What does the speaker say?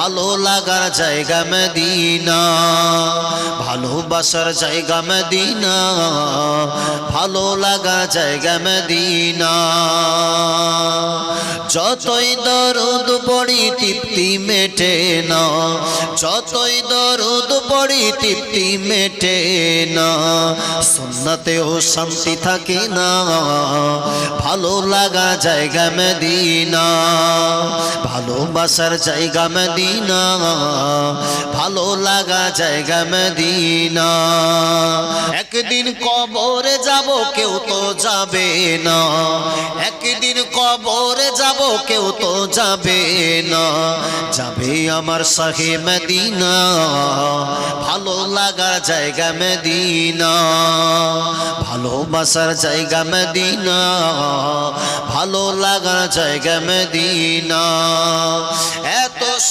ভালো লাগার জায়গা মদিনা, ভালোবাসার জায়গা মদিনা, ভালো লাগার জায়গা মদিনা। যতই দরুদ পড়ি তৃপ্তি মেটে না, যতই দরুদ পড়ি তৃপ্তি মেটে না, সুন্নতেও শান্তি থাকে না, ভালো লাগা জায়গা মদিনা, ভালোবাসার জায়গা মদিনা, ভালো লাগা জায়গা মদিনা। একদিন কবরে যাব কেউ তো যাবে না, একদিন কবরে যাব কেউ তো যাবে না, যাবে আমার শাহে মদিনা, ভালো লাগার জায়গা মদিনা, ভালোবাসার জায়গা মদিনা, ভালো লাগার জায়গা মদিনা।